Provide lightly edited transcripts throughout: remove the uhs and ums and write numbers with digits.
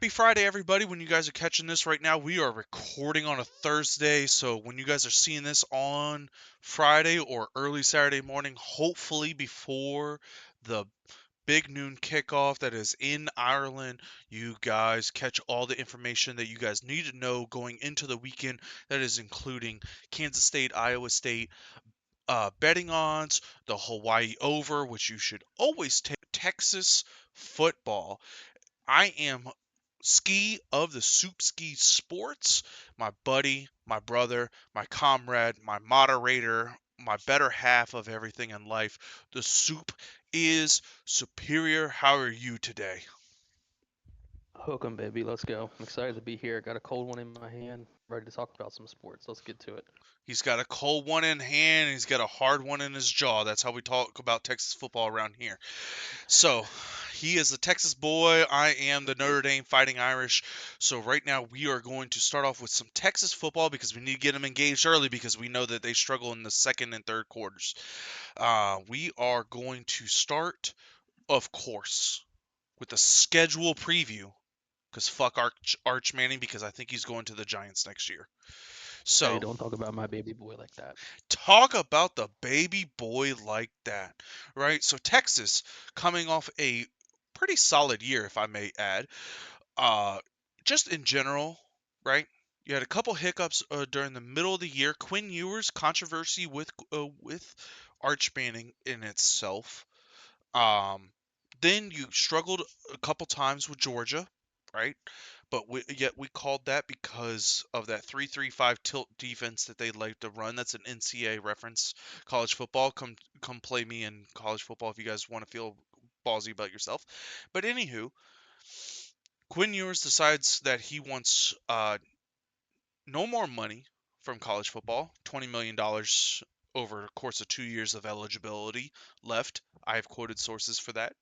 Happy Friday, everybody. When you guys are catching this right now, we are recording on a Thursday. So when you guys are seeing this on Friday or early Saturday morning, hopefully before the big noon kickoff that is in Ireland, you guys catch all the information that you guys need to know going into the weekend. That is including Kansas State, Iowa State, betting odds, the Hawaii over, which you should always take, Texas football. I am Ski of the Soup Ski Sports, my buddy, my brother, my comrade, my moderator, my better half of everything in life. The soup is superior. How are you today? Hook 'em, baby. Let's go. I'm excited to be here. Got a cold one in my hand. Ready to talk about some sports. Let's get to it. He's got a cold one in hand, and he's got a hard one in his jaw. That's how we talk about Texas football around here. So, he is the Texas boy. I am the Notre Dame Fighting Irish. So, right now, we are going to start off with some Texas football because we need to get them engaged early because we know that they struggle in the second and third quarters. We are going to start, of course, with a schedule preview because fuck Arch Manning because I think he's going to the Giants next year. Hey, So, don't talk about my baby boy like that. talk about the baby boy like that, right? So Texas coming off a pretty solid year, if I may add. Uh, just in general, right? You had a couple hiccups during the middle of the year. Quinn Ewers controversy with Arch Manning in itself. Um, then you struggled a couple times with Georgia, right? But yet we called that because of that 3-3-5 tilt defense that they like to run. That's an NCAA reference. College football. Come play me in college football if you guys want to feel ballsy about yourself. But anywho, Quinn Ewers decides that he wants no more money from college football. $20 million over the course of 2 years of eligibility left. I have quoted sources for that.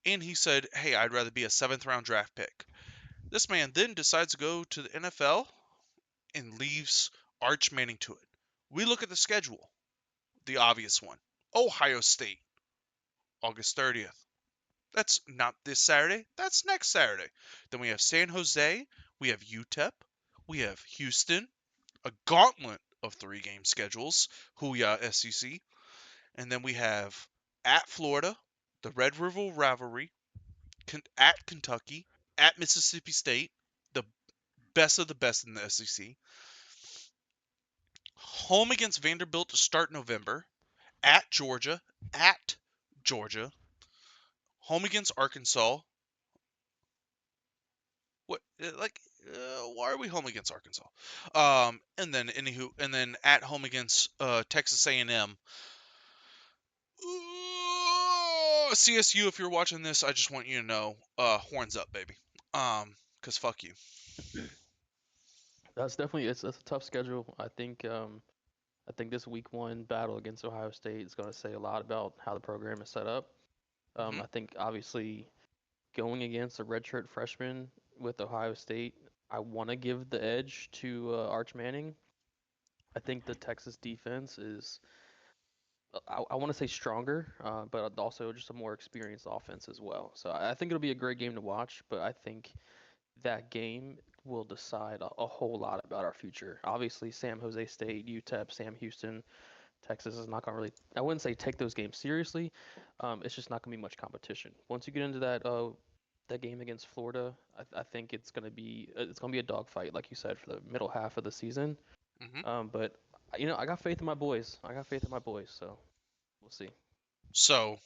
And he said, "Hey, I'd rather be a seventh round draft pick." This man then decides to go to the NFL and leaves Arch Manning to it. We look at the schedule, the obvious one: Ohio State, August 30th. That's not this Saturday, that's next Saturday. Then we have San Jose, we have UTEP, we have Houston, a gauntlet of 3 game schedules, Hooyah SEC. And then we have at Florida, the Red River Rivalry, at Kentucky, at Mississippi State, the best of the best in the SEC. Home against Vanderbilt to start November. At Georgia. Home against Arkansas. What why are we home against Arkansas? And then at home against Texas A&M. CSU, if you're watching this, I just want you to know, horns up, baby. Cause fuck you. That's definitely that's a tough schedule. I think this week 1 battle against Ohio State is going to say a lot about how the program is set up. Hmm. I think obviously going against a redshirt freshman with Ohio State, I want to give the edge to Arch Manning. I think the Texas defense is I want to say stronger, but also just a more experienced offense as well. So I think it'll be a great game to watch, but I think that game will decide a whole lot about our future. Obviously, Sam Jose State, UTEP, Sam Houston, Texas is not going to really, I wouldn't say take those games seriously. It's just not going to be much competition. Once you get into that game against Florida, I think it's going to be a dogfight, like you said, for the middle half of the season. Hmm. But I got faith in my boys. I got faith in my boys. So we'll see. So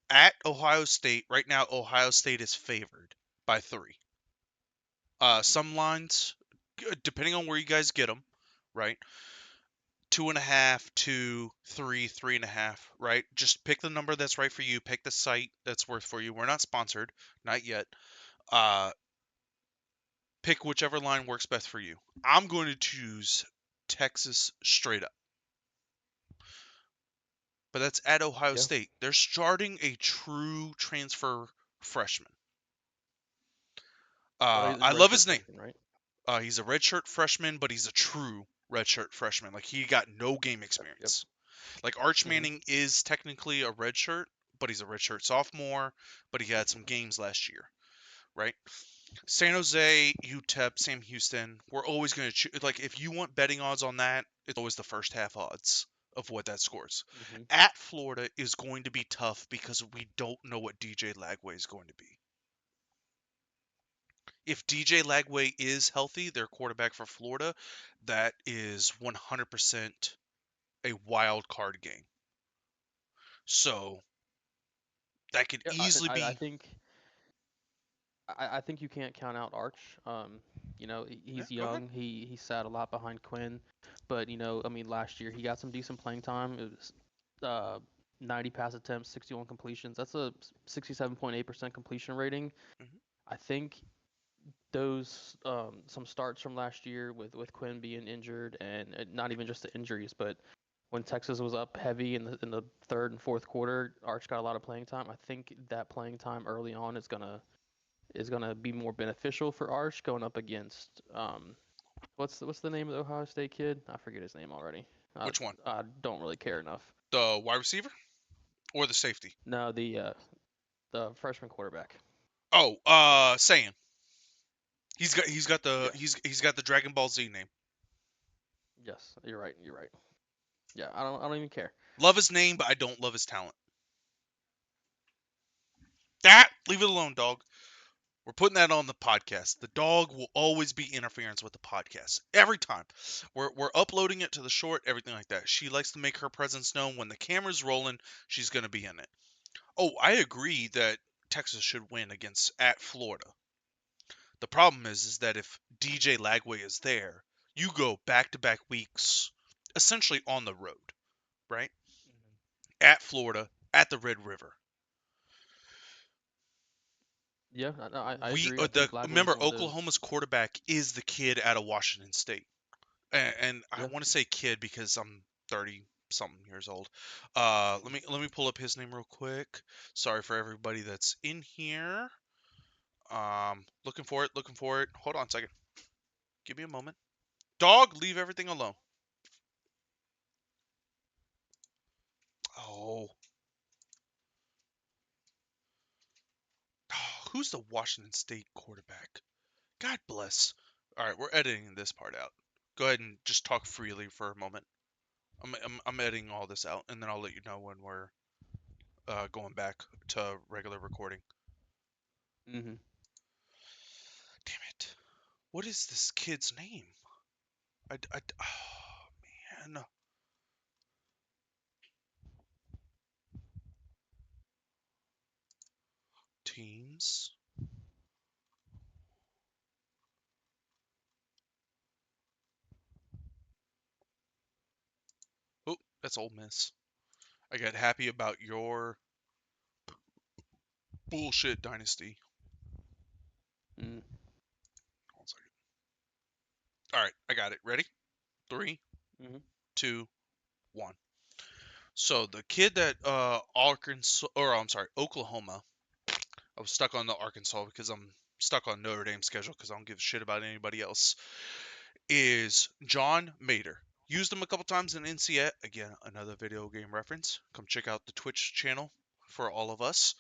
at Ohio State right now, Ohio State is favored by 3. Mhm. Some lines, depending on where you guys get them, right? 2.5, 2, 3, 3.5, right? Just pick the number that's right for you. Pick the site that's worth for you. We're not sponsored, not yet. Uh, Pick whichever line works best for you. I'm going to choose Texas straight up, but that's at Ohio Yeah. State. They're starting a true transfer freshman. Well, he's a I love redshirt his name. freshman, right? He's a redshirt freshman, but he's a true redshirt freshman. Like he got no game Yep. experience. Like Arch Hmm. Manning is technically a redshirt, but he's a redshirt sophomore. But he had some games last year, right? San Jose, UTEP, Sam Houston. We're always going to choose. Like, if you want betting odds on that, it's always the first half odds of what that scores. Hmm. At Florida is going to be tough because we don't know what DJ Lagway is going to be. If DJ Lagway is healthy, their quarterback for Florida, that is 100% a wild card game. So that could Yeah, easily I be. think I think you can't count out Arch. You know, Yeah, he's go ahead. young. He sat a lot behind Quinn, but you know, I mean, last year he got some decent playing time. It was 90 pass attempts, 61 completions. That's a 67.8% completion rating. Hmm. I think those some starts from last year with Quinn being injured and not even just the injuries, but when Texas was up heavy in the third and fourth quarter, Arch got a lot of playing time. I think that playing time early on is gonna be more beneficial for Arch going up against what's the name of the Ohio State kid? I forget his name already. I Which one? I don't really care enough. The wide receiver or the safety? No, the freshman quarterback. Oh, Saiyan. He's got the Yes. he's got the Dragon Ball Z name. Yes, you're right. You're right. Yeah, I don't even care. Love his name, but I don't love his talent. That leave it alone, dog. We're putting that on the podcast. The dog will always be interference with the podcast every time. We're uploading it to the short, everything like that. She likes to make her presence known when the camera's rolling. She's gonna be in it. Oh, I agree that Texas should win against at Florida. The problem is that if DJ Lagway is there, you go back to back weeks, essentially on the road, right? At Florida, at the Red River. Yeah, I We agree. I the think Lagway's remember going to. Oklahoma's quarterback is the kid out of Washington State, and I Yeah. want to say kid because I'm 30 something years old. Let me pull up his name real quick. Sorry for everybody that's in here. Looking for it, looking for it. Hold on a second. Give me a moment. Dog, leave everything alone. Oh, who's the Washington State quarterback? God bless. All right, we're editing this part out. Go ahead and just talk freely for a moment. I'm editing all this out, and then I'll let you know when we're going back to regular recording. Hmm. Damn it! What is this kid's name? Oh man, teams. Oh, that's Ole Miss. I got happy about your bullshit dynasty. Mm. One second. All right, I got it. Ready? Three, Hmm. 2, 1. So the kid that Arkansas, or I'm sorry, Oklahoma. I was stuck on the Arkansas because I'm stuck on Notre Dame's schedule because I don't give a shit about anybody else. Is John Mater. Used him a couple times in NCAA. Again, another video game reference. Come check out the Twitch channel for all of us.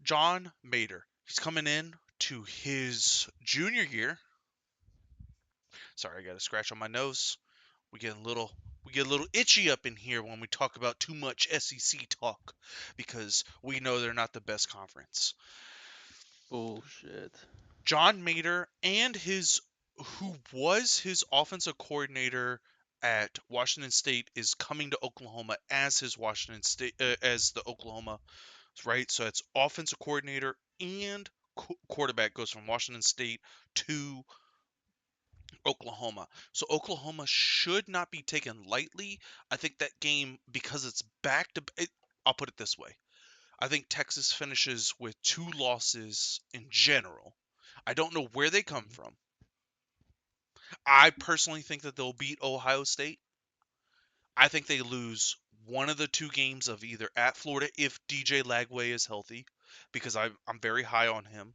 John Mater. He's coming in to his junior year. Sorry, I got a scratch on my nose. We get a little itchy up in here when we talk about too much SEC talk because we know they're not the best conference. Bullshit. John Mater and his who was his offensive coordinator at Washington State is coming to Oklahoma as his Washington State as the Oklahoma, right? So it's offensive coordinator and quarterback goes from Washington State to Oklahoma. So Oklahoma should not be taken lightly. I think that game because it's back to I'll put it this way. I think Texas finishes with 2 losses in general. I don't know where they come Hmm. from. I personally think that they'll beat Ohio State. I think they lose one of the 2 games of either at Florida if DJ Lagway is healthy, because I'm very high on him,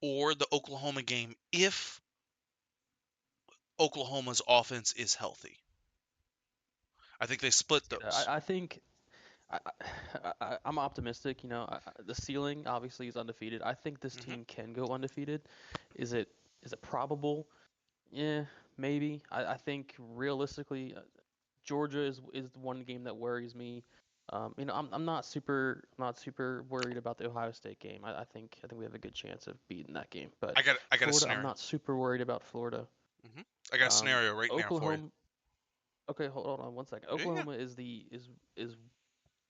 or the Oklahoma game if Oklahoma's offense is healthy. I think they split Yeah, those. I think I'm optimistic. You know, the ceiling obviously is undefeated. I think this Hmm. team can go undefeated. Is it is it probable? Yeah, maybe. I think realistically, Georgia is the one game that worries me. You know, I'm not super worried about the Ohio State game. I think we have a good chance of beating that game. But I got a Florida, I'm scenario. not super worried about Florida. Hmm. I got a scenario right now for you. Oklahoma. Okay, hold on one second. Yeah, yeah. Oklahoma is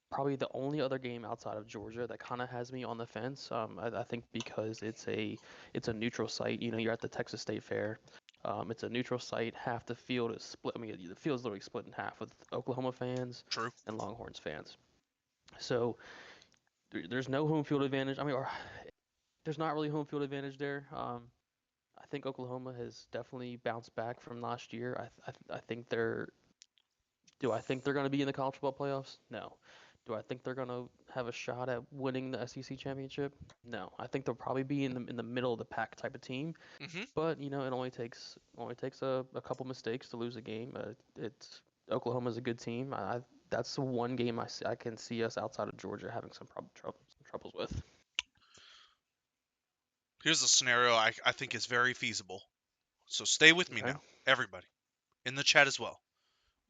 probably the only other game outside of Georgia that kind of has me on the fence. I think because it's a neutral site. You know, you're at the Texas State Fair. It's a neutral site. Half the field is split. I mean, the field is literally split in half with Oklahoma fans True. and Longhorns fans. So there's no home field advantage. I mean, or there's not really home field advantage there. I think Oklahoma has definitely bounced back from last year. I think they're. Do I think they're going to be in the college football playoffs? No. Do I think they're going to have a shot at winning the SEC championship? No. I think they'll probably be in the middle of the pack type of team. Hmm. But you know, it only takes a couple mistakes to lose a game. It's Oklahoma's a good team. That's the one game I can see us outside of Georgia having some troubles with. Here's a scenario I think is very feasible. So stay with me Okay. now, everybody, in the chat as well.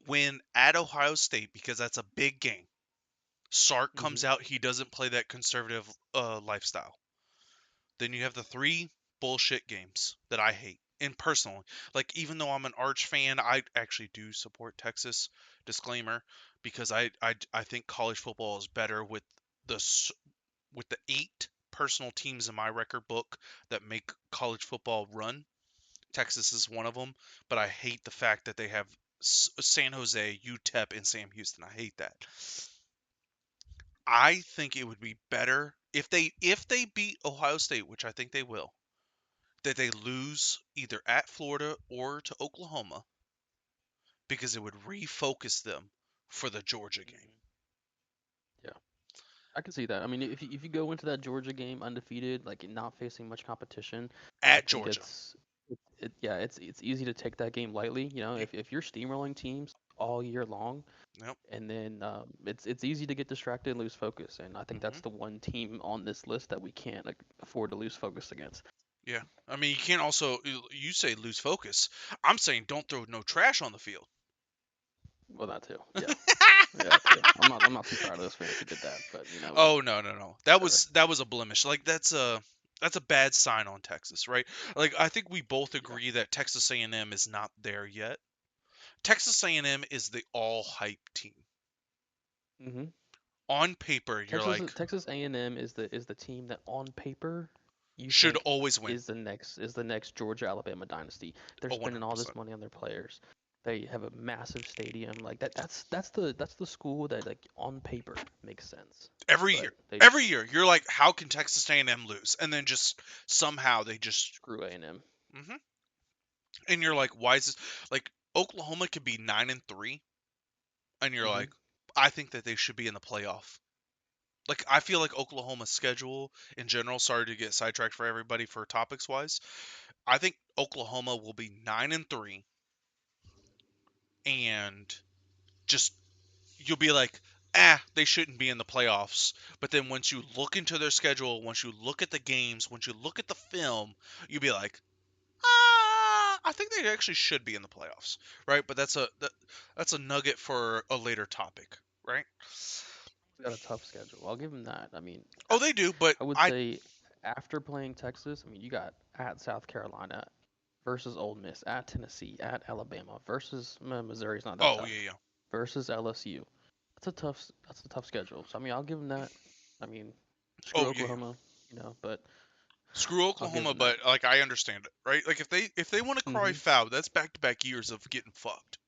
Win at Ohio State because that's a big game. Sark comes Mhm. out, he doesn't play that conservative lifestyle. Then you have the three bullshit games that I hate. And personally, like even though I'm an Arch fan, I actually do support Texas. Disclaimer, because I think college football is better with with the eight personal teams in my record book that make college football run. Texas is one of them, but I hate the fact that they have San Jose, UTEP, and Sam Houston. I hate that. I think it would be better if they beat Ohio State, which I think they will, that they lose either at Florida or to Oklahoma because it would refocus them for the Georgia game Mhm. Yeah. I can see that. I mean, if you go into that Georgia game undefeated, like not facing much competition, I at think Georgia. yeah, it's easy to take that game lightly. You know, Yep. if you're steamrolling teams all year long, Yep. and then it's easy to get distracted and lose focus. And I think Hmm. that's the one team on this list that we can't like, afford to lose focus against. Yeah. I mean, you can't also you say lose focus. I'm saying don't throw no trash on the field. Well, that too. Yeah, yeah, that too. I'm not too proud of those fans who did that, but you know, Oh no, no, no. That whatever. was a blemish. Like that's a bad sign on Texas, right? Like I think we both Yeah. agree that Texas A&M is not there yet. Texas A&M is the all hype team. hmm On paper, you're like Texas A&M is the team that on paper you should think always win. is the next Georgia Alabama dynasty. They're Oh, spending all 100%. this money on their players. They have a massive stadium. Like that's the school that like on paper makes sense. Every year. But they Every just year, you're like, how can Texas A&M lose? And then just somehow they just, screw A&M. hmm and you're like, why is this? Like Oklahoma could be 9-3, and you're hmm like, I think that they should be in the playoff. Like I feel like Oklahoma's schedule in general. Sorry to get sidetracked for everybody for topics wise. I think Oklahoma will be 9-3, and just you'll be like, they shouldn't be in the playoffs. But then once you look into their schedule, once you look at the games, once you look at the film, you'll be like, I think they actually should be in the playoffs, right? But that's a nugget for a later topic, right? Got a tough schedule. I'll give them that. I mean, Oh, they do, but I would I. say after playing Texas, I mean, you got at South Carolina versus Ole Miss, at Tennessee, at Alabama versus Missouri's not that Oh tough. yeah, yeah. Versus LSU. That's a tough schedule. So I mean, I'll give them that. I mean, screw Oh yeah, yeah. Oklahoma, you know, but Screw I'll give Oklahoma, them that. but like I understand it, right? Like if they want to cry hmm foul, that's back to back years of getting fucked.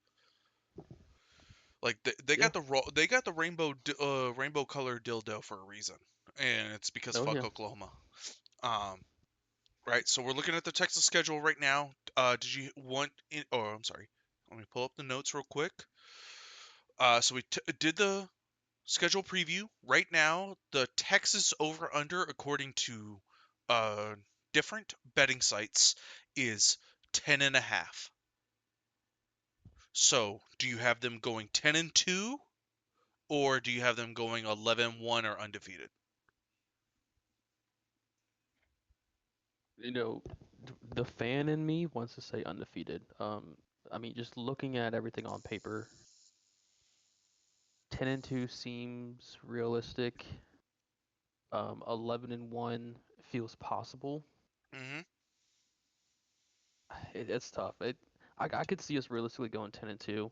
Like they Yeah. got they got the rainbow colored dildo for a reason, and it's because Oh fuck yeah. Oklahoma. Um, right. So we're looking at the Texas schedule right now. Did you want? Oh, I'm sorry. Let me pull up the notes real quick. So we did the schedule preview. Right now, the Texas over under, according to uh different betting sites, is 10.5. So do you have them going 10-2 or do you have them going 11-1 or undefeated? You know, the fan in me wants to say undefeated. I mean, just looking at everything on paper, 10-2 seems realistic. 11-1 feels possible. Hmm. It's tough. I could see us realistically going 10-2.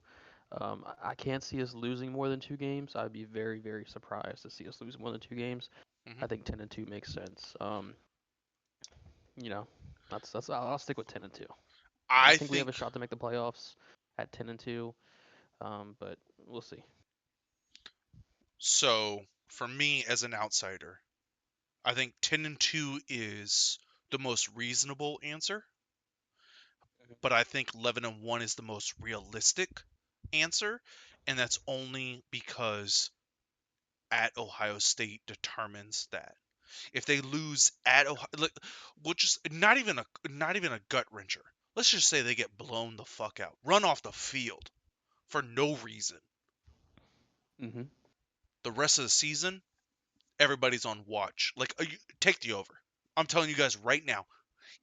I can't see us losing more than 2 games. I'd be very, very surprised to see us lose more than 2 games. Hmm. I think 10-2 makes sense. You know, that's I'll stick with 10-2. I I think we have a think shot to make the playoffs at 10-2. But we'll see. so. For me as an outsider, I think 10-2 is the most reasonable answer, but I think 11-1 is the most realistic answer, and that's only because at Ohio State determines that. If they lose at Ohio, we'll just not even a gut wrencher. Let's just say they get blown the fuck out, run off the field for no reason. Hmm. The rest of the season, everybody's on watch. Like, take the over. I'm telling you guys right now,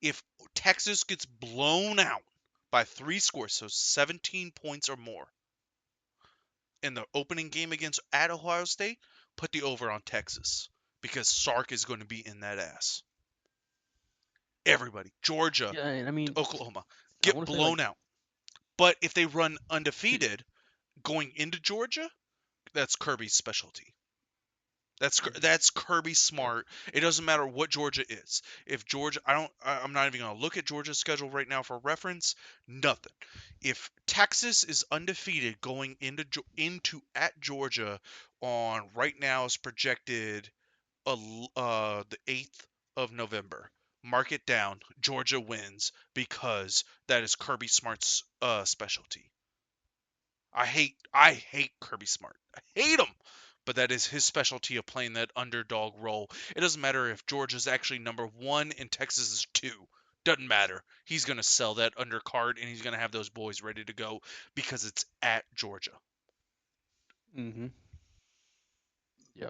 if Texas gets blown out by 3 scores, so 17 points or more in the opening game against at Ohio State, put the over on Texas because Sark is going to be in that ass. Everybody, Georgia, Yeah, and I mean, Oklahoma, I get want to say like blown out. But if they run two. undefeated going into Georgia, that's Kirby's specialty. Hmm. That's Kirby Yeah. Smart. It doesn't matter what Georgia is. If Georgia, I'm not even gonna look at Georgia's schedule right now for reference. Nothing. If Texas is undefeated going into at Georgia on right now is projected the 8th of November. Mark it down. Georgia wins because that is Kirby Smart's specialty. I hate Kirby Smart. I hate him. But that is his specialty of playing that underdog role. It doesn't matter if Georgia's actually number 1 and Texas is 2. Doesn't matter. He's going to sell that undercard and he's going to have those boys ready to go because it's at Georgia. Hmm. Yeah.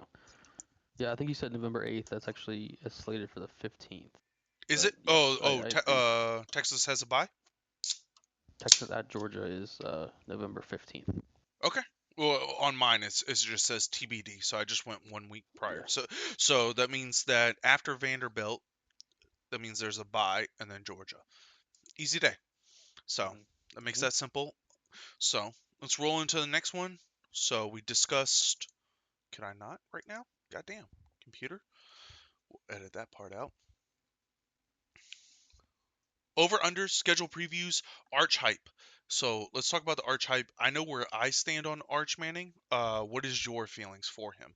Yeah. I think you said November 8th. That's actually it's slated for the 15th. Is But it? yes, I agree. Texas has a bye? Texas at Georgia is November 15th. Okay. Well, on mine it just says TBD, so I just went 1 week prior. Yeah. So that means that after Vanderbilt, that means there's a bye and then Georgia. Easy day. So Hmm. that makes Hmm. that simple. So let's roll into the next one. So we discussed. Can I not right now? Goddamn, computer. We'll edit that part out. Over under schedule previews, Arch hype. So let's talk about the Arch hype. I know where I stand on Arch Manning. What is your feelings for him?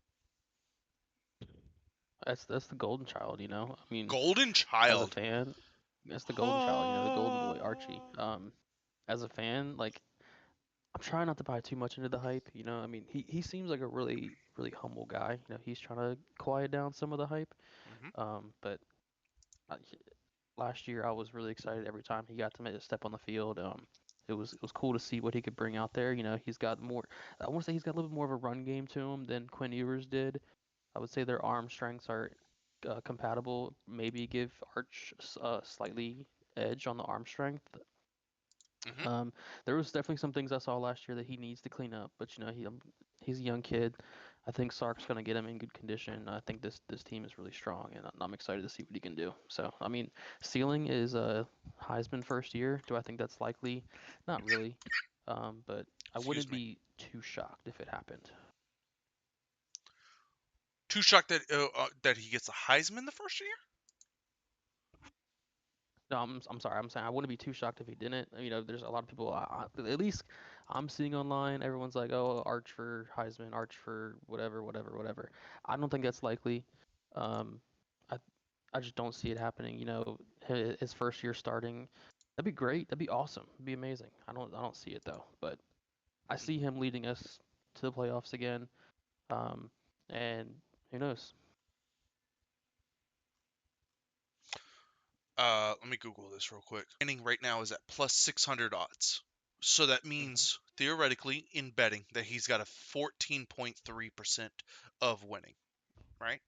That's the golden child, you know. I mean, Golden as a child. fan, that's the golden child, you know, the golden boy Archie. Ah. As a fan, like I'm trying not to buy too much into the hype, you know. I mean, he seems like a really really humble guy. You know, he's trying to quiet down some of the hype. Mhm. But I, last year I was really excited every time he got to make a step on the field. It was cool to see what he could bring out there. You know, he's got more. I want to say he's got a little bit more of a run game to him than Quinn Ewers did. I would say their arm strengths are compatible. Maybe give Arch a slightly edge on the arm strength. Mhm. Um, there was definitely some things I saw last year that he needs to clean up, but you know he's a young kid. I think Sark's gonna get him in good condition. I think this team is really strong, and I'm excited to see what he can do. So I mean, ceiling is a Heisman first year. Do I think that's likely? Not really, but I Excuse wouldn't me. be too shocked if it happened. Too shocked that he gets a Heisman the first year. No, I'm sorry. I'm saying I wouldn't be too shocked if he didn't. You know, there's a lot of people. At least I'm seeing online. Everyone's like, "Oh, Arch for Heisman, Arch for whatever, whatever, whatever." I don't think that's likely. Um, I I just don't see it happening. You know, his first year starting, that'd be great. That'd be awesome. It'd be amazing. I don't see it though. But I see him leading us to the playoffs again. Um, and who knows? Let me Google this real quick. Manning right now is at plus 600 odds. So that Hmm. means theoretically in betting that he's got a 14.3% of winning, right?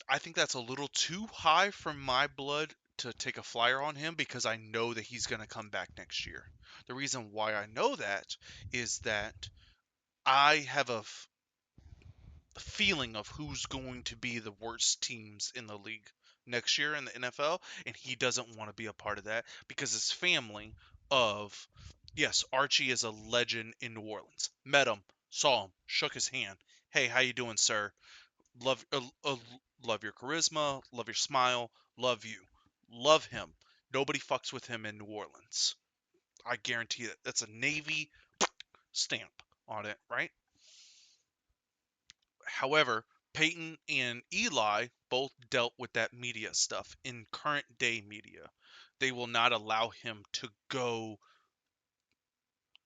I think that's a little too high for my blood to take a flyer on him because I know that he's going to come back next year. The reason why I know that is that I have a feeling of who's going to be the worst teams in the league next year in the NFL, and he doesn't want to be a part of that because his family of yes, Archie is a legend in New Orleans. Met him, saw him, shook his hand. Hey, how you doing, sir? Love love your charisma, love your smile, love you. Love him. Nobody fucks with him in New Orleans. I guarantee that. That's a Navy stamp on it, right? However, Peyton and Eli both dealt with that media stuff in current day media. They will not allow him to go.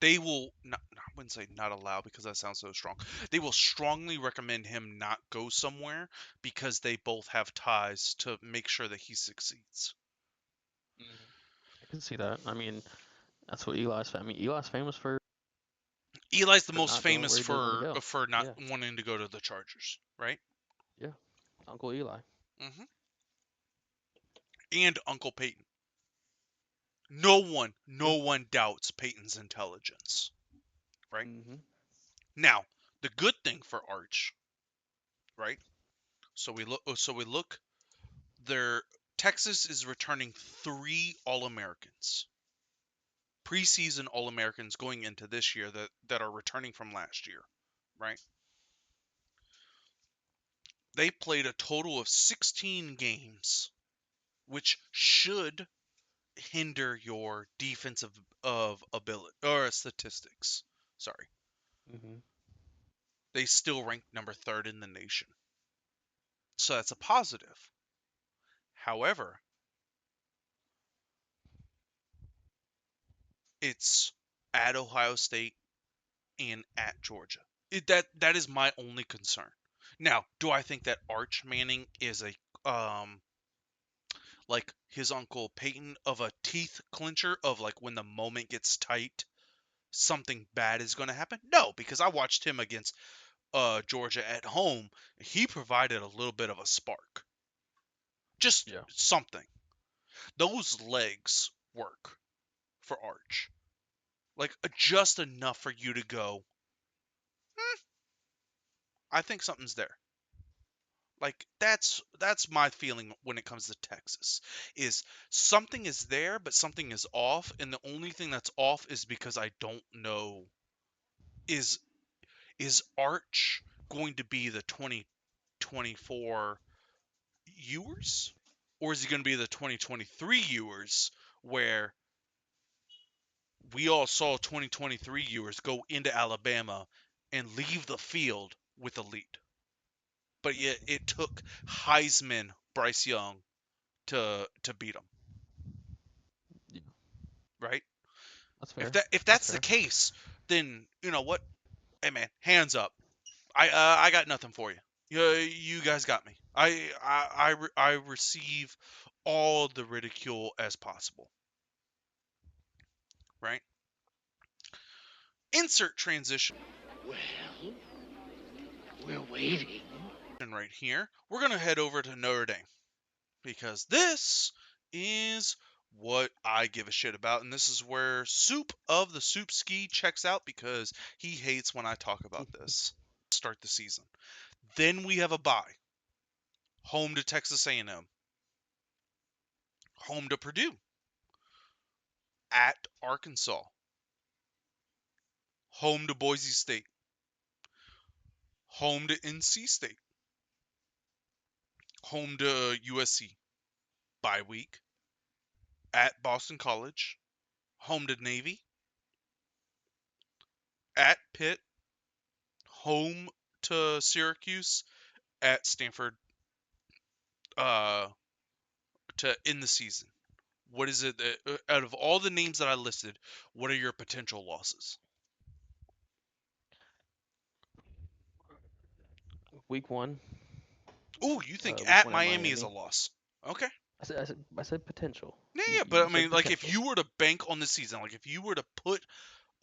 They will not, I wouldn't say not allow because that sounds so strong. They will strongly recommend him not go somewhere because they both have ties to make sure that he succeeds. Mhm. I can see that. I mean, that's what Eli's. I mean, Eli's famous Eli's the for most not going famous where he didn't want to go. for not Yeah, wanting to go to the Chargers, right? yeah. Uncle Eli. Hmm. And Uncle Peyton. True. No one doubts Peyton's intelligence, right? Mhm. Now, the good thing for Arch, right? So we look. There, Texas is returning 3 All-Americans, preseason All-Americans going into this year that are returning from last year, right? They played a total of 16 games, which should hinder your defensive of ability or statistics. Sorry, Mhm. they still rank number third in the nation, so that's a positive. However, it's at Ohio State and at Georgia. That is my only concern. Now, do I think that Arch Manning is a like his uncle Peyton of a teeth clincher of like when the moment gets tight, something bad is going to happen? No, because I watched him against Georgia at home. He provided a little bit of a spark, just Yeah. something. Those legs work for Arch, like just enough for you to go. I think something's there. Like that's my feeling when it comes to Texas. Is something is there, but something is off, and the only thing that's off is because I don't know is is Arch going to be the 2024 Ewers, or is he going to be the 2023 Ewers where we all saw 2023 Ewers go into Alabama and leave the field with a lead, but yet Mhm. it took Heisman Bryce Young to beat him, Yeah. right? That's If fair. that if That's that's the fair. case, then you know what? Hey man, hands up. I got nothing for you. You guys got me. I receive all the ridicule as possible, right? Insert transition Well, we're waiting. right here. We're gonna head over to Notre Dame because this is what I give a shit about, and this is where Soup of the Soup Ski checks out because he hates when I talk about this. Start the season. Then we have a bye. Home to Texas A&M, home to Purdue, at Arkansas, home to Boise State, home to NC State, home to USC, bye week, at Boston College, home to Navy, at Pitt, home to Syracuse, at Stanford, uh, to end the season. What is it that, out of all the names that I listed, what are your potential losses? Week one. Oh, you think Week at one at Miami is a Miami. loss? Okay. I said potential. Yeah, You yeah, but you I said mean, like if potential. you were to bank on the season, like if you were to put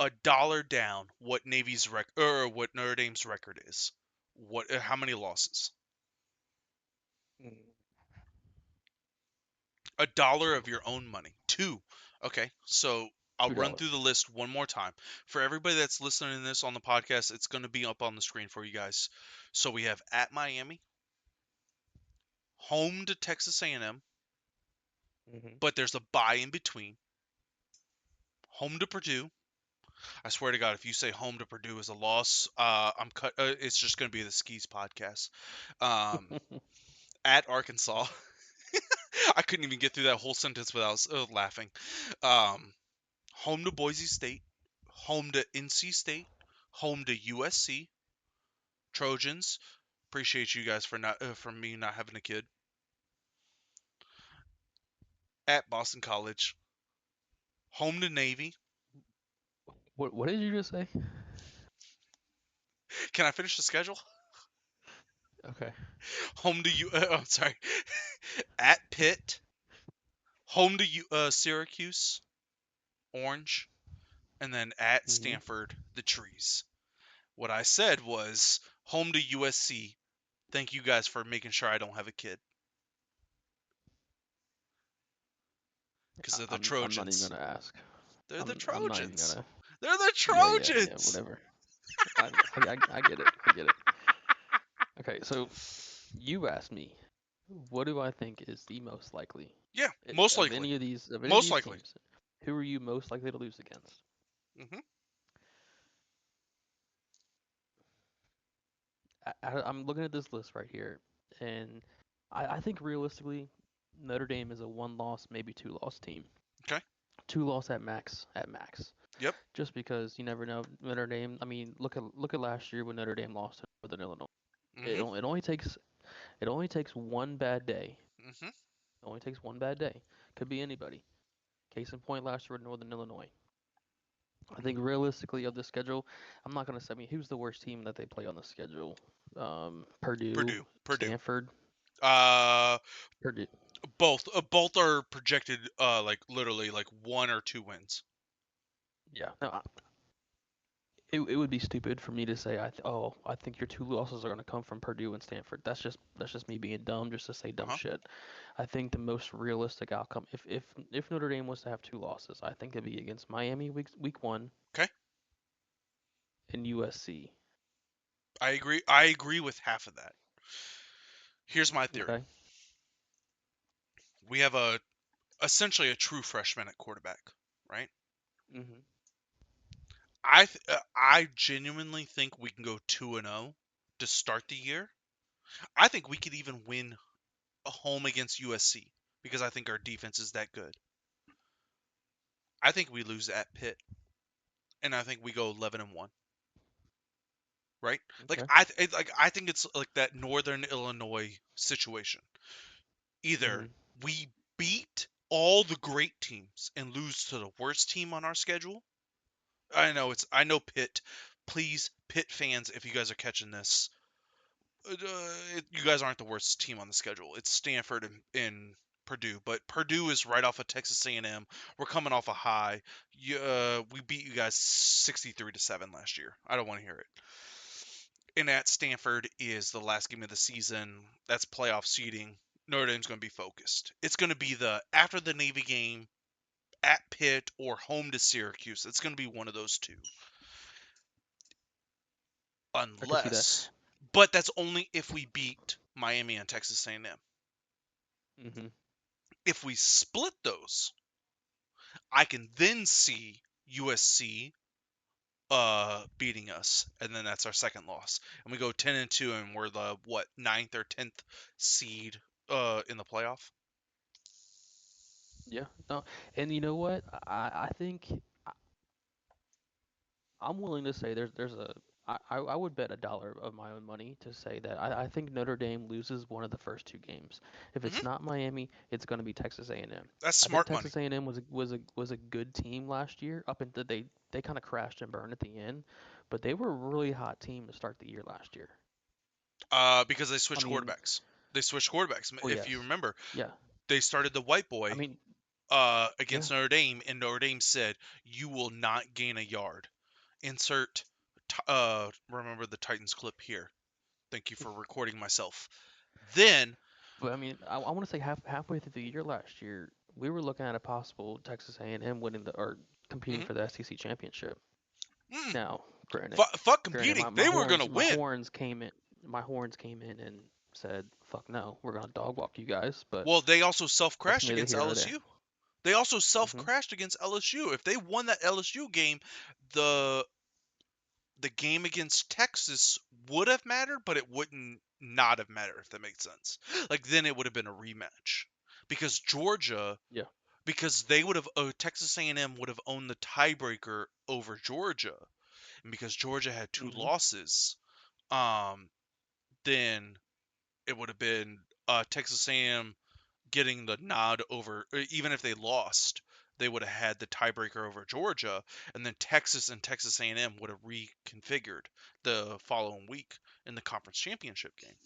a dollar down what Navy's or what Notre Dame's record is. How many losses? Mm, A dollar of your own money. Two. Okay, so I'll run $2. through the list one more time. For everybody that's listening to this on the podcast, it's going to be up on the screen for you guys. So we have at Miami, home to Texas A&M, Mm-hmm. but there's a bye in between. Home to Purdue. I swear to God, if you say home to Purdue is a loss, I'm cut. It's just going to be the Skis podcast. Um, at Arkansas. I couldn't even get through that whole sentence without laughing. Um, home to Boise State, home to NC State, home to USC, Trojans. Appreciate you guys for me not having a kid. At Boston College, home to Navy. What did you just say? Can I finish the schedule? Okay. Home to you. I'm sorry. At Pitt, home to Syracuse, Orange, and then at Mm-hmm. Stanford, the Trees. What I said was home to USC. Thank you guys for making sure I don't have a kid. Because they're the I'm not even Trojans. gonna ask. They're the I'm not even Trojans. gonna. They're the Yeah. Trojans. Whatever. I get it. I get it. Okay, so you asked me, what do I think is the most likely Yeah, most of likely. any of these Most likely. teams? Who are you most likely to lose against? Hmm. I'm looking at this list right here, and I think realistically, Notre Dame is a one-loss, maybe two-loss team. Okay. Two-loss at max. At max. Yep. Just because you never know Notre Dame. I mean, look at last year when Notre Dame lost to Northern Illinois. Hmm. It only takes one bad day. Hmm. It only takes one bad day. Could be anybody. Case in point, last year with Northern Illinois. I think realistically of the schedule, I'm not gonna say. I mean, who's the worst team that they play on the schedule? Purdue, Purdue. Stanford, Uh, Purdue. both are projected like literally like 1 or 2 wins. Yeah. No, it would be stupid for me to say I think your two losses are gonna come from Purdue and Stanford. That's just me being dumb, just to say dumb Uh-huh. shit. I think the most realistic outcome, if Notre Dame was to have two losses, I think it'd be against Miami week one. Okay. And USC. I agree. I agree with half of that. Here's my theory. Okay. We have essentially a true freshman at quarterback, right? Mhm. I genuinely think we can go 2-0 to start the year. I think we could even win a home against USC because I think our defense is that good. I think we lose at Pitt, and I think we go 11-1. Right? Like Okay. I think it's like that Northern Illinois situation. Either Mhm. we beat all the great teams and lose to the worst team on our schedule. I know Pitt. Please, Pitt fans, if you guys are catching this, you guys aren't the worst team on the schedule. It's Stanford and Purdue, but Purdue is right off of Texas A&M. We're coming off a high. We beat you guys 63-7 last year. I don't want to hear it. And at Stanford is the last game of the season. That's playoff seeding. Notre Dame's going to be focused. It's going to be after the Navy game at Pitt or home to Syracuse. It's going to be one of those two. I can see that. But that's only if we beat Miami and Texas A&M. Mhm. If we split those, I can then see USC beating us, and then that's our second loss, and we go 10-2, and we're the ninth or 10th seed in the playoff. Yeah. No. And you know what? I think I'm willing to say there's a I would bet a dollar of my own money to say that I think Notre Dame loses one of the first two games. If Hmm. it's not Miami, it's going to be Texas A&M. That's I think smart money. Texas A&M was a good team last year up until they kind of crashed and burned at the end, but they were a really hot team to start the year last year. Because they I switched mean, quarterbacks. They switched quarterbacks. well, If yes, you remember, yeah. they started the white I boy mean, against Notre Dame, and Notre Dame said, "You will not gain a yard." Insert remember the Titans clip here. Thank you for recording myself. Then, But I mean, I want to say halfway through the year last year, we were looking at a possible Texas A&M winning or competing mhm, for the SEC championship. mm, Now, granted, fuck granted, competing. They were gonna my win. horns came in and said, "Fuck no, we're gonna dog walk you guys." But Well, they also that's self-crashed neither against here nor there. LSU. They also Hmm. self-crashed against LSU. If they won that LSU game, the the game against Texas would have mattered, but it wouldn't not have mattered, if that makes sense. Like then it would have been a rematch because Georgia, Yeah. because they would have Texas A&M would have owned the tiebreaker over Georgia, and because Georgia had two Hmm. losses, um, then it would have been Texas A&M getting the nod over, even if they lost, they would have had the tiebreaker over Georgia, and then Texas and Texas A&M would have reconfigured the following week in the conference championship game,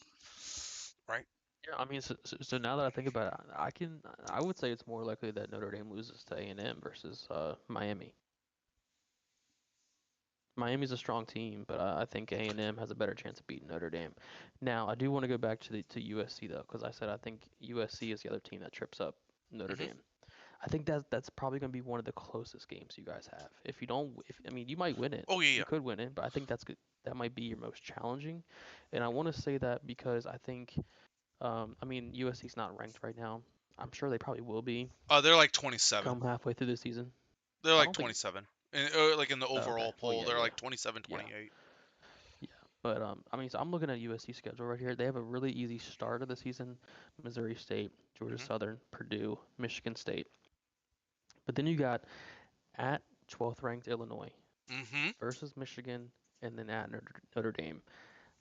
right? Yeah, I mean, so now that I think about it, I would say it's more likely that Notre Dame loses to A&M versus Miami. Miami's a strong team, but I think A&M has a better chance of beating Notre Dame. Now, I do want to go back to USC though, because I said I think USC is the other team that trips up Notre Hmm. Dame. I think that's probably going to be one of the closest games you guys have. If you don't, if I mean, you might win it. Oh yeah, You yeah. could win it, but I think that's good. That might be your most challenging. And I want to say that because I think, I mean, USC's not ranked right now. I'm sure they probably will be They're like 27. come halfway through the season. They're I like don't think. 27. And like in the Oh, okay. overall Well, poll, yeah, they're yeah, like 27, yeah. 28. Yeah, but I mean, so I'm looking at USC schedule right here. They have a really easy start of the season: Missouri State, Georgia Hmm. Southern, Purdue, Michigan State. But then you got at 12th ranked Illinois Hmm. versus Michigan, and then at Notre Dame.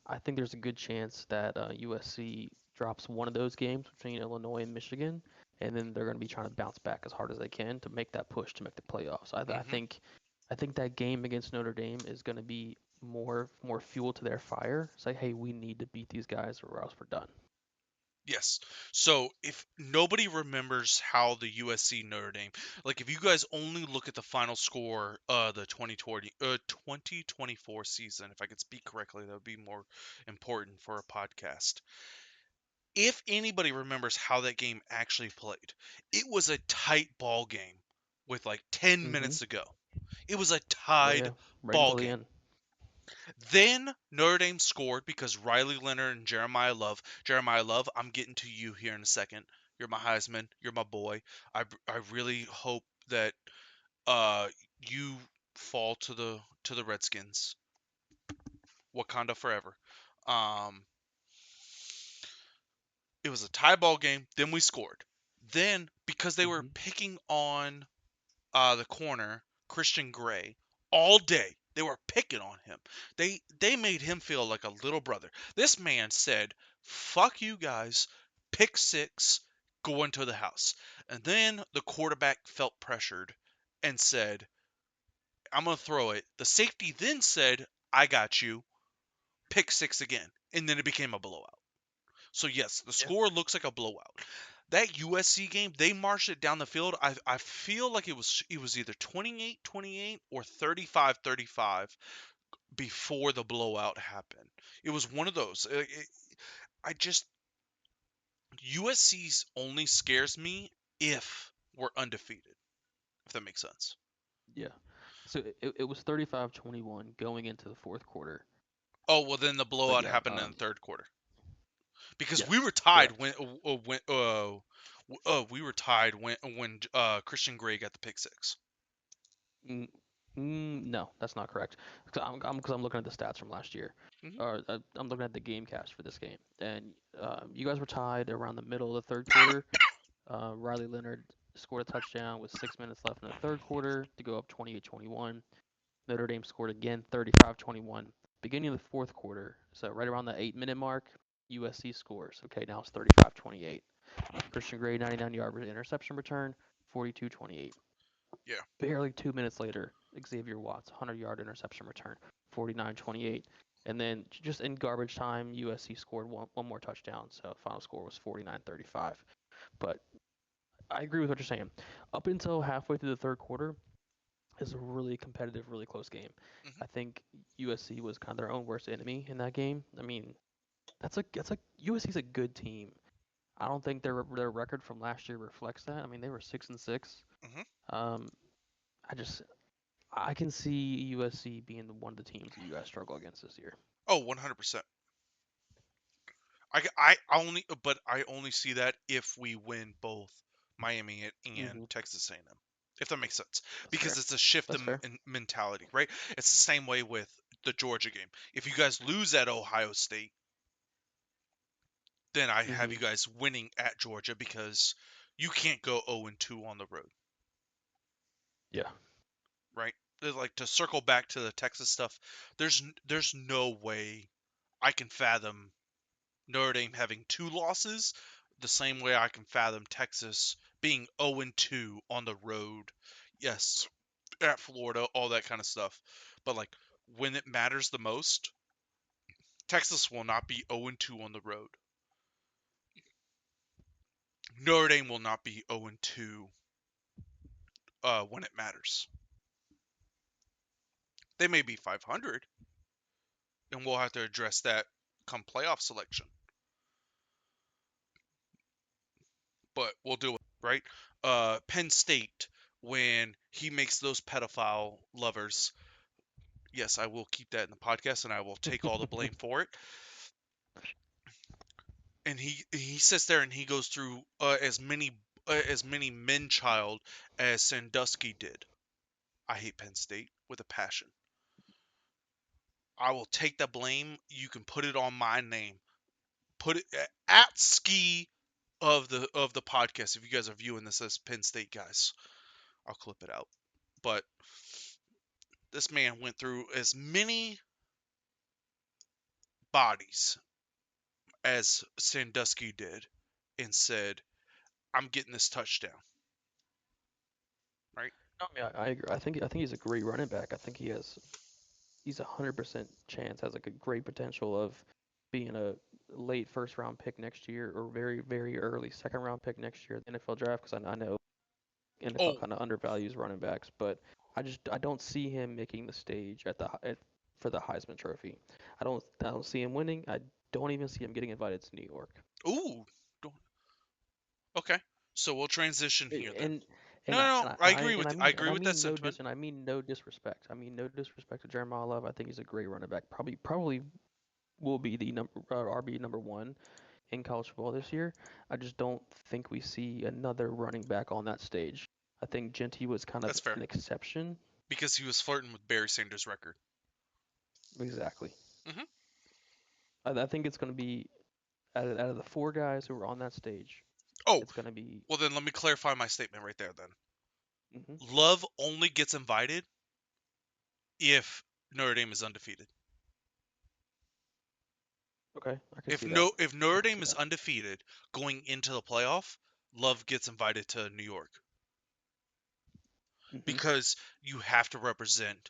I think there's a good chance that USC drops one of those games between Illinois and Michigan, and then they're going to be trying to bounce back as hard as they can to make that push to make the playoffs. Hmm. I think that game against Notre Dame is going to be more fuel to their fire. It's like, hey, we need to beat these guys or else we're done. Yes. So if nobody remembers how the USC Notre Dame, like if you guys only look at the final score, the 2024 season, if I could speak correctly, that would be more important for a podcast. If anybody remembers how that game actually played, it was a tight ball game with like 10 Hmm. minutes to go. It was a Yeah, yeah, tied right ball until the game. end. Then Notre Dame scored because Riley Leonard and Jeremiah Love. Jeremiah Love, I'm getting to you here in a second. You're my Heisman. You're my boy. I really hope that uh you fall to the Redskins. Wakanda forever. Um, it was a tie ball game. Then we scored. Then because they were Hmm. picking on the corner, Christian Gray, all day. They were picking on him. They made him feel like a little brother. This man said, "Fuck you guys, pick six, go into the house." And then the quarterback felt pressured and said, "I'm gonna throw it." The safety then said, "I got you." Pick six again, and then it became a blowout. So yes, the Yeah. score looks like a blowout. That USC game, they marched it down the field. I feel like it was either 28-28 or 35-35 before the blowout happened. It was one of those. I just USC's only scares me if we're undefeated, if that makes sense. Yeah. So it was 35-21 going into the fourth quarter. Oh, well then the But blowout yeah, happened in the third quarter because we yes, were tied correct. we were tied when Christian Gray got the pick six. Mm, no, that's not correct. Because I'm looking at the stats from last year, Hmm. or I'm looking at the game cast for this game, and you guys were tied around the middle of the third quarter. Riley Leonard scored a touchdown with 6 minutes left in the third quarter to go up 28-21. Notre Dame scored again 35-21. Beginning of the fourth quarter, so right around the 8 minute mark, USC scores. Okay, now it's 35-28. Christian Gray 99-yard interception return, 42-28. Yeah. Barely 2 minutes later, Xavier Watts, 100-yard interception return, 49-28. And then just in garbage time, USC scored one more touchdown, so final score was 49-35. But I agree with what you're saying. Up until halfway through the third quarter, is a really competitive, really close game. Hmm. I think USC was kind of their own worst enemy in that game. I mean, that's a USC's a good team. I don't think their record from last year reflects that. I mean, they were 6-6. Hmm. Um, I just I can see USC being one of the teams that you guys struggle against this year. Oh, 100%. I only see that if we win both Miami and Hmm. Texas A&M, if that makes sense, That's because fair. it's a shift That's fair. in mentality, right? It's the same way with the Georgia game. If you guys lose at Ohio State, then I have Hmm. you guys winning at Georgia because you can't go 0-2 on the road, Yeah. right? Like, to circle back to the Texas stuff, there's no way I can fathom Notre Dame having 2 losses, the same way I can fathom Texas being 0-2 on the road. Yes, at Florida, all that kind of stuff. But like, when it matters the most, Texas will not be 0-2 on the road. Notre Dame will not be 0-2 when it matters. They may be 500, and we'll have to address that come playoff selection. But we'll do it, right? Penn State, when he makes those pedophile lovers, yes, I will keep that in the podcast, and I will take all the blame for it. And he sits there and he goes through as many men child as Sandusky did. I hate Penn State with a passion. I will take the blame. You can put it on my name. Put it at ski of the podcast. If you guys are viewing this as Penn State guys, I'll clip it out. But this man went through as many bodies as Sandusky did and said, I'm getting this touchdown, right? No, I mean, I agree. I think he's a great running back. I think he's 100% chance, has like a great potential of being a late first round pick next year or very, very early second round pick next year at the NFL draft, because I know NFL Oh, kind of undervalues running backs, but I don't see him making the stage for the Heisman Trophy. I don't see him winning. I don't even see him getting invited to New York. ooh, okay. So we'll transition A- here then. And No, and no, I no. and I I and I agree and with I I mean and agree I with that mean sentiment. and I mean no disrespect. I mean no disrespect to Jeremiah Love. I think he's a great running back. Probably will be the RB number one in college football this year. I just don't think we see another running back on that stage. I think Genty was kind of That's fair an exception. because he was flirting with Barry Sanders' record. Exactly. Hmm. I think it's going to be out of the four guys who are on that stage, Oh, it's going to be. well then let me clarify my statement right there. Then Hmm. Love only gets invited if Notre Dame is undefeated. Okay, I can If see that. no, if I Notre can see Dame is that. undefeated going into the playoff, Love gets invited to New York Hmm. because you have to represent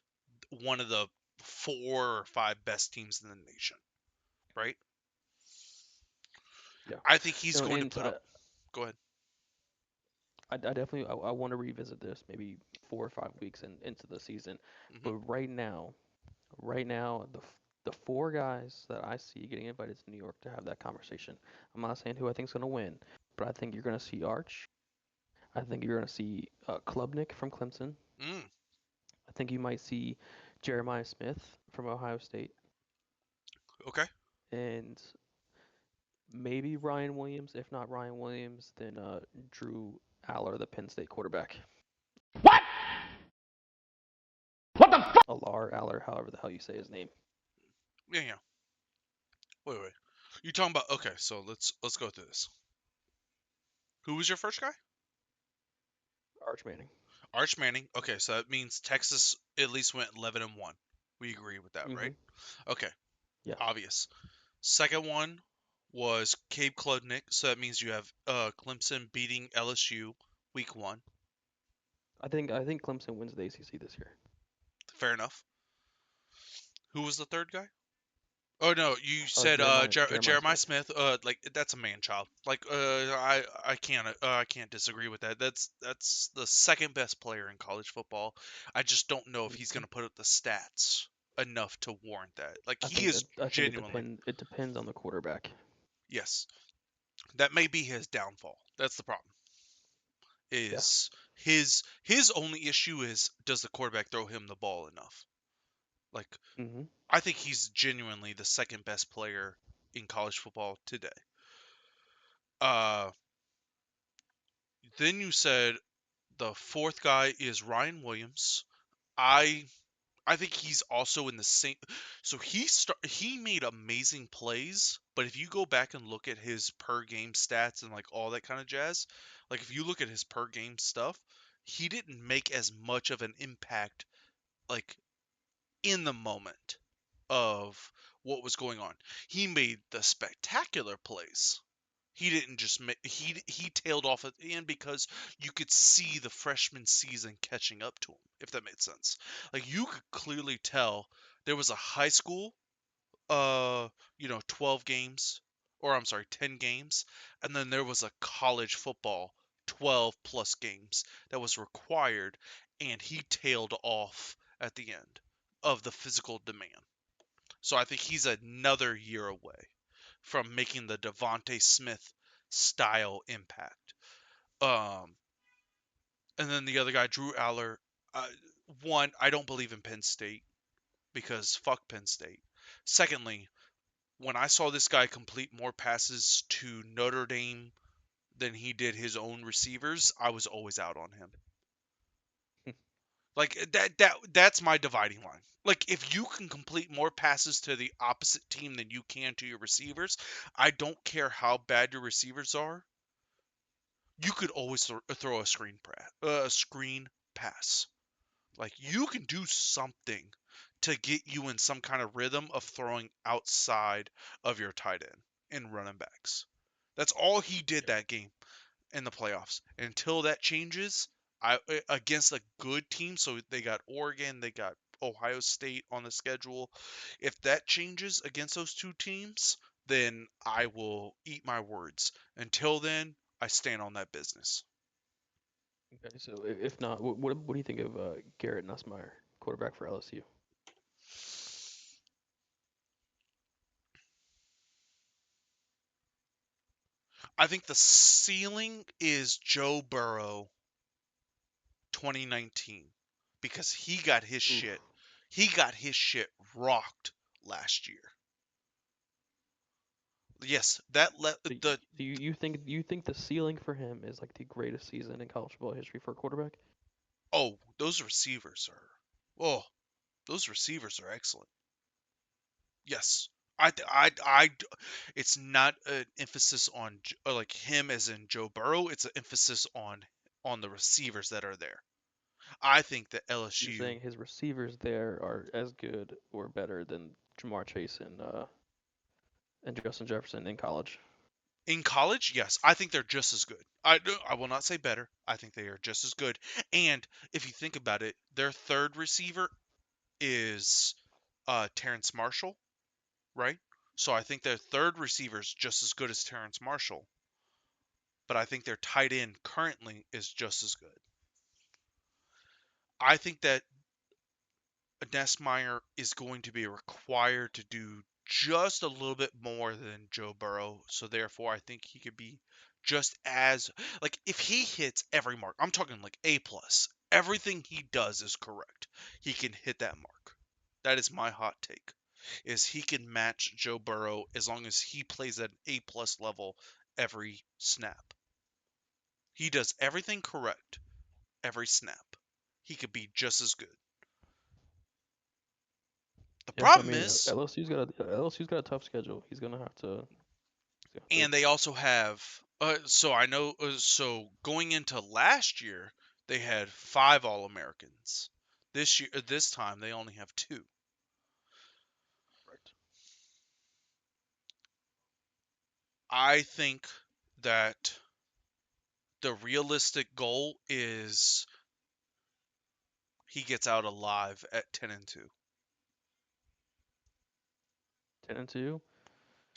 one of the 4 or 5 best teams in the nation, right? Yeah. I think he's No, going to and put up. Go ahead. I definitely I want to revisit this maybe 4 or 5 weeks into the season, Hmm. but right now the four guys that I see getting invited to New York to have that conversation. I'm not saying who I think is going to win, but I think you're going to see Arch. I think you're going to see Klubnik from Clemson. Mm, I think you might see Jeremiah Smith from Ohio State, okay. and maybe Ryan Williams. If not Ryan Williams, then Drew Aller, the Penn State quarterback. What? What the fuck? Alar Aller, however the hell you say his name. Yeah, yeah. Wait. You talking about? Okay, so let's go through this. Who was your first guy? Arch Manning. Arch Manning. Okay, so that means Texas at least went 11-1. We agree with that, right? Hmm. Okay, Yeah. obvious. Second one was Cape Klubnik, so that means you have Clemson beating LSU week 1. I think Clemson wins the ACC this year. Fair enough. Who was the third guy? Oh no, you Oh, said Jeremiah Jeremiah Smith. Smith. Like that's a man child. Like I can't disagree with that. That's the second best player in college football. I just don't know if he's Mhm. gonna put up the stats enough to warrant that. Like I he think is that I think genuinely, it depends on the quarterback. yes, that may be his downfall. That's the problem. Yeah. Is his only issue is does the quarterback throw him the ball enough? Like Hmm. I think he's genuinely the second best player in college football today. Uh, then you said the fourth guy is Ryan Williams. I I think he's also in the same. So he made amazing plays, but if you go back and look at his per game stats and like all that kind of jazz, like if you look at his per game stuff, he didn't make as much of an impact like in the moment of what was going on. He made the spectacular plays. He didn't just he tailed off at the end because you could see the freshman season catching up to him, if that made sense. Like you could clearly tell there was a high school, uh, 12 games, or I'm sorry, 10 games, and then there was a college football 12 plus games that was required, and he tailed off at the end of the physical demand. So I think he's another year away from making the Devonte Smith style impact. Um, and then the other guy, Drew Aller. Uh, one, I don't believe in Penn State because fuck Penn State. Secondly, when I saw this guy complete more passes to Notre Dame than he did his own receivers, I was always out on him. Like that's my dividing line. Like if you can complete more passes to the opposite team than you can to your receivers, I don't care how bad your receivers are. You could always throw a screen pass. Like you can do something to get you in some kind of rhythm of throwing outside of your tight end and running backs. That's all he did that game in the playoffs. Until that changes, against a good team, so they got Oregon, they got Ohio State on the schedule. If that changes against those two teams, then I will eat my words. Until then, I stand on that business. Okay. So if not, what do you think of Garrett Nussmeier, quarterback for LSU? I think the ceiling is Joe Burrow 2019 because Oof. he got his shit rocked last year. Yes, So the you think the ceiling for him is like the greatest season in college football history for a quarterback? oh, those receivers are oh, those receivers are excellent. Yes. It's not an emphasis on like him as in Joe Burrow. It's an emphasis on the receivers that are there. I think that You're LSU saying his receivers there are as good or better than Jamar Chase and Justin Jefferson in college. in college, yes, I think they're just as good. I will not say better. I think they are just as good. And if you think about it, their third receiver is Terrence Marshall, right? So I think their third receiver is just as good as Terrence Marshall, but I think their tight end currently is just as good. I think that Nessmeyer is going to be required to do just a little bit more than Joe Burrow, so therefore I think he could be just as like if he hits every mark, I'm talking like A plus. Everything he does is correct. He can hit that mark. That is my hot take. Is he can match Joe Burrow as long as he plays at an A plus level every snap. He does everything correct every snap. He could be just as good. The Yeah, I problem mean is, LSU's got a tough schedule. He's gonna have to. and they also have, so I know, so going into last year, they had 5 All-Americans. This time they only have 2. Right. I think that the realistic goal is he gets out alive at 10-2. 10-2.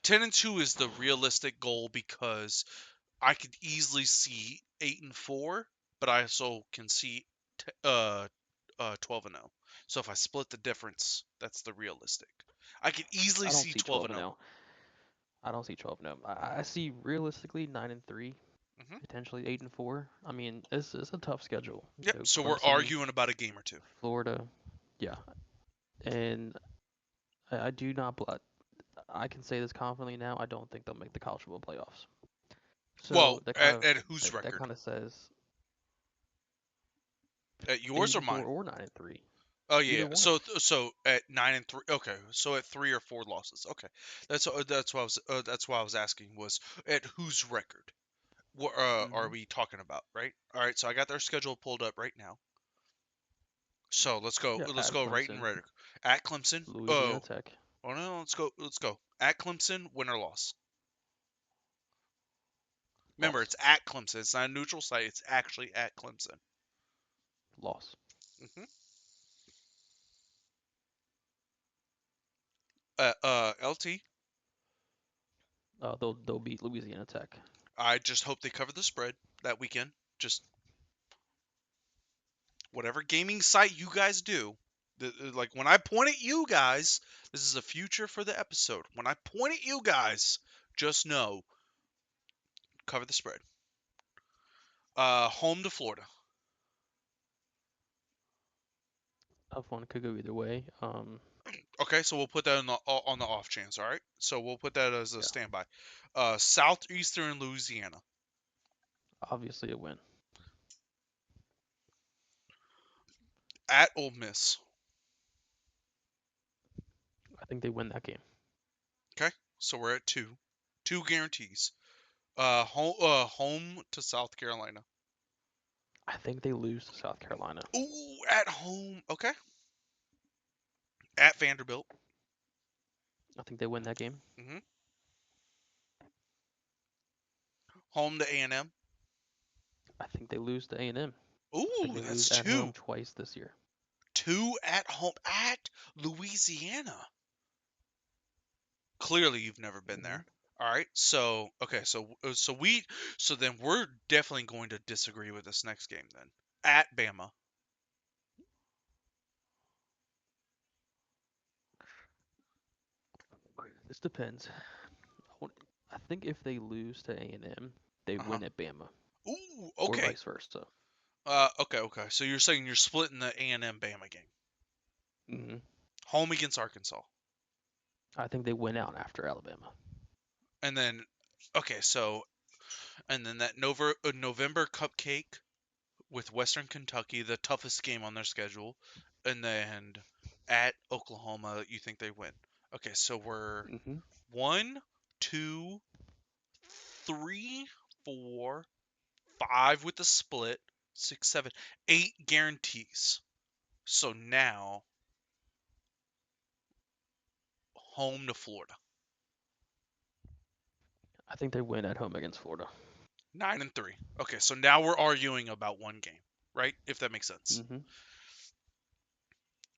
10-2 is the realistic goal because I could easily see 8-4, but I also can see 12-0. So if I split the difference, that's the realistic. I could easily I don't see see 12 12 and and 0. 0. I don't see 12 and 0. I see realistically 9-3, Mhm. potentially 8-4. I mean, it's a tough schedule. You Yep. know, So we're Clemson, arguing about a game or two. Florida, yeah, and I do not. I can say this confidently now. I don't think they'll make the college football playoffs. Well, So that kind of at whose that record? kind of says At yours or 8-4 mine? or 9-3. Oh yeah. Either one. So at 9-3. Okay. So at 3 or 4 losses. Okay. That's why I was asking was at whose record? What are Hmm. we talking about? Right. All right. So I got their schedule pulled up right now. So let's go. Yeah, Let's at go right in Clemson, red. At Clemson. Louisiana Oh. Tech, Oh no. Let's go. Let's go. At Clemson. Win or loss. Remember, loss, it's at Clemson. It's not a neutral site. It's actually at Clemson. loss. hmm LT. They'll beat Louisiana Tech. I just hope they cover the spread that weekend. Just whatever gaming site you guys do. Like when I point at you guys, this is a future for the episode. When I point at you guys, just know cover the spread. Home to Florida. Tough one, could go either way. Okay, so we'll put that on the off chance. All right, so we'll put that as a Yeah, standby. Southeastern Louisiana obviously a win. at Ole Miss. I think they win that game. Okay, so we're at two guarantees. Home to South Carolina. I think they lose to South Carolina. Ooh, at home. Okay. At Vanderbilt. I think they win that game. hmm Home to A&M. I think they lose to A&M. I think Ooh, they that's lose at home two. twice this year. Two at home at Louisiana. Clearly, you've never been Hmm. there. All right. So okay. So then we're definitely going to disagree with this next game then. At Bama. This depends. I think if they lose to A&M, they Uh huh. win at Bama, Ooh. or Okay. vice versa. Okay. Okay. So you're saying you're splitting the A&M Bama game. Hmm. Home against Arkansas. I think they win out after Alabama. And then okay. And then that November cupcake with Western Kentucky, the toughest game on their schedule, and then at Oklahoma, you think they win. Okay, so we're Hmm. 1, 2, 3, 4, 5 with the split, 6, 7, 8 guarantees. So now home to Florida, I think they win at home against Florida. 9-3. Okay, so now we're arguing about one game, right? If that makes sense. Hmm.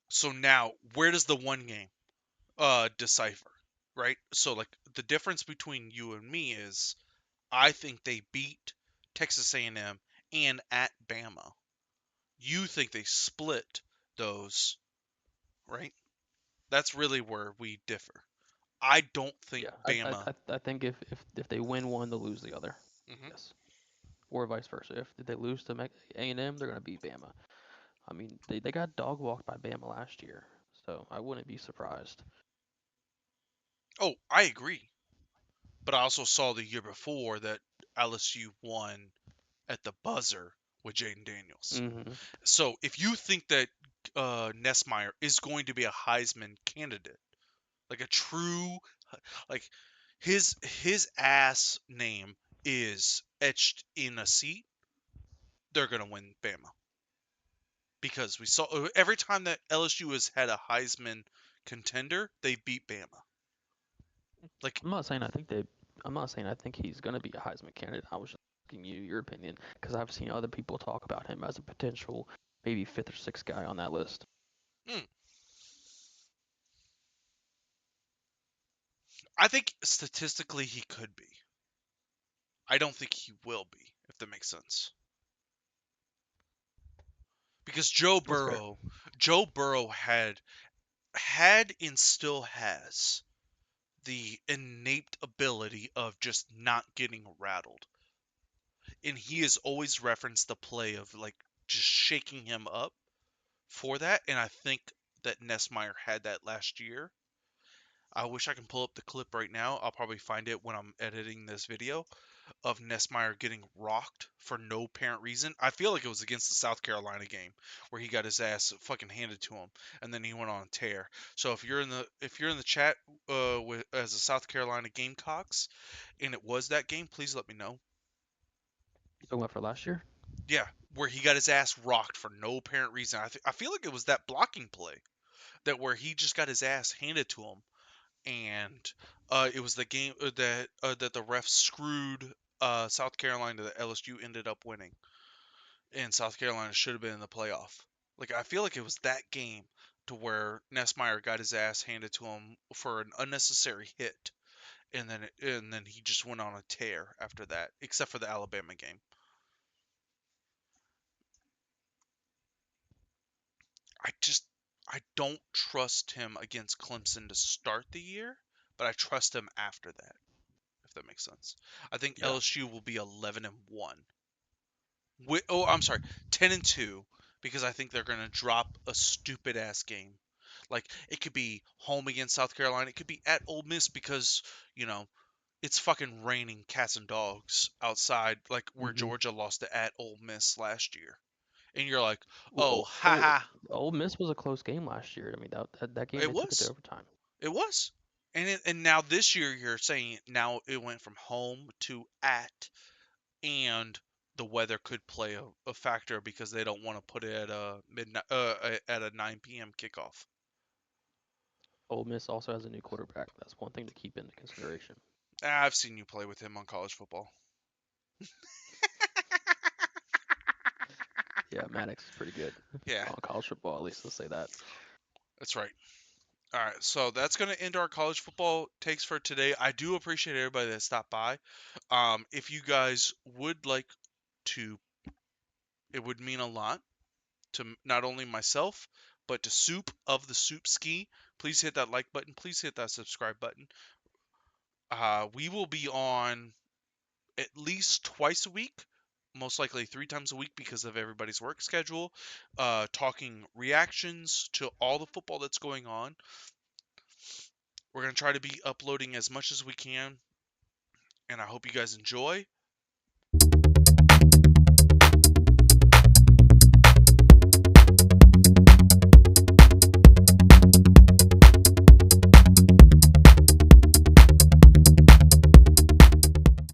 So now, where does the one game decipher, right? So like the difference between you and me is I think they beat Texas A&M and at Bama. You think they split those, right? That's really where we differ. I don't think Yeah, Bama. I think if they win one, they'll lose the other. hmm Yes, or vice versa. If they lose to A&M, they're gonna beat Bama. I mean, they got dog walked by Bama last year, so I wouldn't be surprised. Oh, I agree. But I also saw the year before that LSU won at the buzzer with Jaden Daniels. Hmm. So if you think that Nessmeyer is going to be a Heisman candidate, like a true, like his ass name is etched in a seat, they're gonna win Bama because we saw every time that LSU has had a Heisman contender, they beat Bama. Like, I'm not saying I think they. I'm not saying I think he's gonna be a Heisman candidate. I was just asking you your opinion because I've seen other people talk about him as a potential maybe fifth or sixth guy on that list. mm, I think statistically he could be. I don't think he will be, if that makes sense. Because That's fair. Joe Burrow had and still has the innate ability of just not getting rattled. And he has always referenced the play of like just shaking him up for that. And I think that Nessmeyer had that last year. I wish I can pull up the clip right now. I'll probably find it when I'm editing this video of Nessmeyer getting rocked for no apparent reason. I feel like it was against the South Carolina game where he got his ass fucking handed to him and then he went on a tear. So if you're in the chat with as a South Carolina Gamecocks and it was that game, please let me know. You talking about for last year? Yeah, where he got his ass rocked for no apparent reason. I feel like it was that blocking play that where he just got his ass handed to him and it was the game that the refs screwed South Carolina that LSU ended up winning, and South Carolina should have been in the playoff. Like I feel like it was that game to where Nessmeyer got his ass handed to him for an unnecessary hit, and then he just went on a tear after that, except for the Alabama game. I don't trust him against Clemson to start the year, but I trust him after that, if that makes sense. I think Yeah. LSU will be 11-1. I'm sorry, 10-2, because I think they're gonna drop a stupid ass game. Like it could be home against South Carolina, it could be at Ole Miss because you know it's fucking raining cats and dogs outside, like where Mm-hmm. Georgia lost to at Ole Miss last year, and you're like, oh, Well, haha, Ole Miss was a close game last year. I mean, that game it they took it to was, overtime. it was, and now this year you're saying now it went from home to at, and the weather could play a factor because they don't want to put it at a midnight at a 9 p.m. kickoff. Ole Miss also has a new quarterback. That's one thing to keep into consideration. I've seen you play with him on college football. Yeah, Maddox is pretty good Yeah, on college football. At least let's say that. that's right. All right, so that's going to end our college football takes for today. I do appreciate everybody that stopped by. If you guys would like to, it would mean a lot to not only myself, but to Soup of the Soup Ski. Please hit that like button. Please hit that subscribe button. We will be on at least twice a week, most likely 3 times a week because of everybody's work schedule, talking reactions to all the football that's going on. We're going to try to be uploading as much as we can, and I hope you guys enjoy.